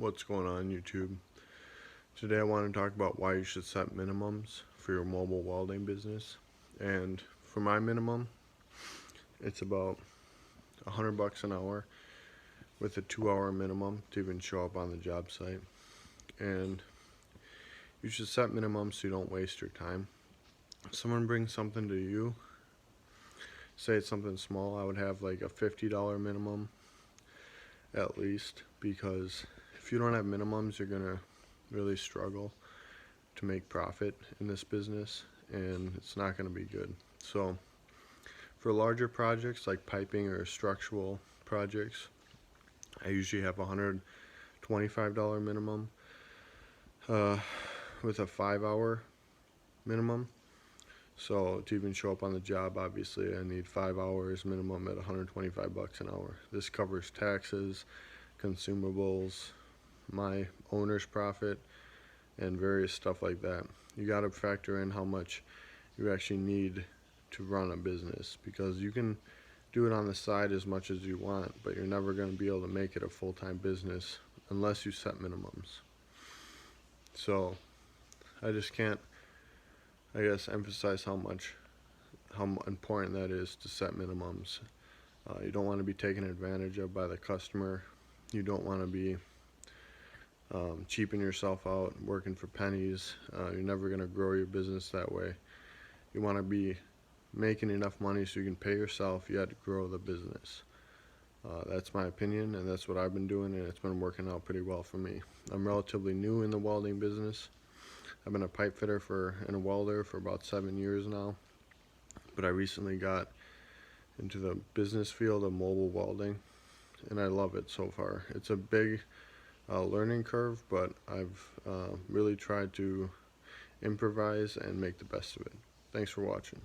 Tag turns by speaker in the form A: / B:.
A: What's going on, YouTube? Today I want to talk about why you should set minimums for your mobile welding business. And for my minimum, it's about $100 an hour with a 2-hour minimum to even show up on the job site. And you should set minimums so you don't waste your time. If someone brings something to you, say it's something small, I would have like a $50 minimum at least, because if you don't have minimums, you're gonna really struggle to make profit in this business, and it's not going to be good. So for larger projects like piping or structural projects, I usually have a $125 minimum with a 5-hour minimum. So to even show up on the job, obviously I need 5 hours minimum at $125 an hour. This covers taxes, consumables, my owner's profit, and various stuff like that. You got to factor in how much you actually need to run a business, because you can do it on the side as much as you want, but you're never going to be able to make it a full-time business unless you set minimums. So I just can't, I guess, emphasize how important that is to set minimums. You don't want to be taken advantage of by the customer. You don't want to be cheaping yourself out, working for pennies. You're never going to grow your business that way. You want to be making enough money so you can pay yourself, yet grow the business. That's my opinion, and that's what I've been doing, and it's been working out pretty well for me. I'm relatively new in the welding business. I've been a pipe fitter and a welder for about 7 years now, but I recently got into the business field of mobile welding, and I love it so far. It's a big learning curve, but I've really tried to improvise and make the best of it. Thanks for watching.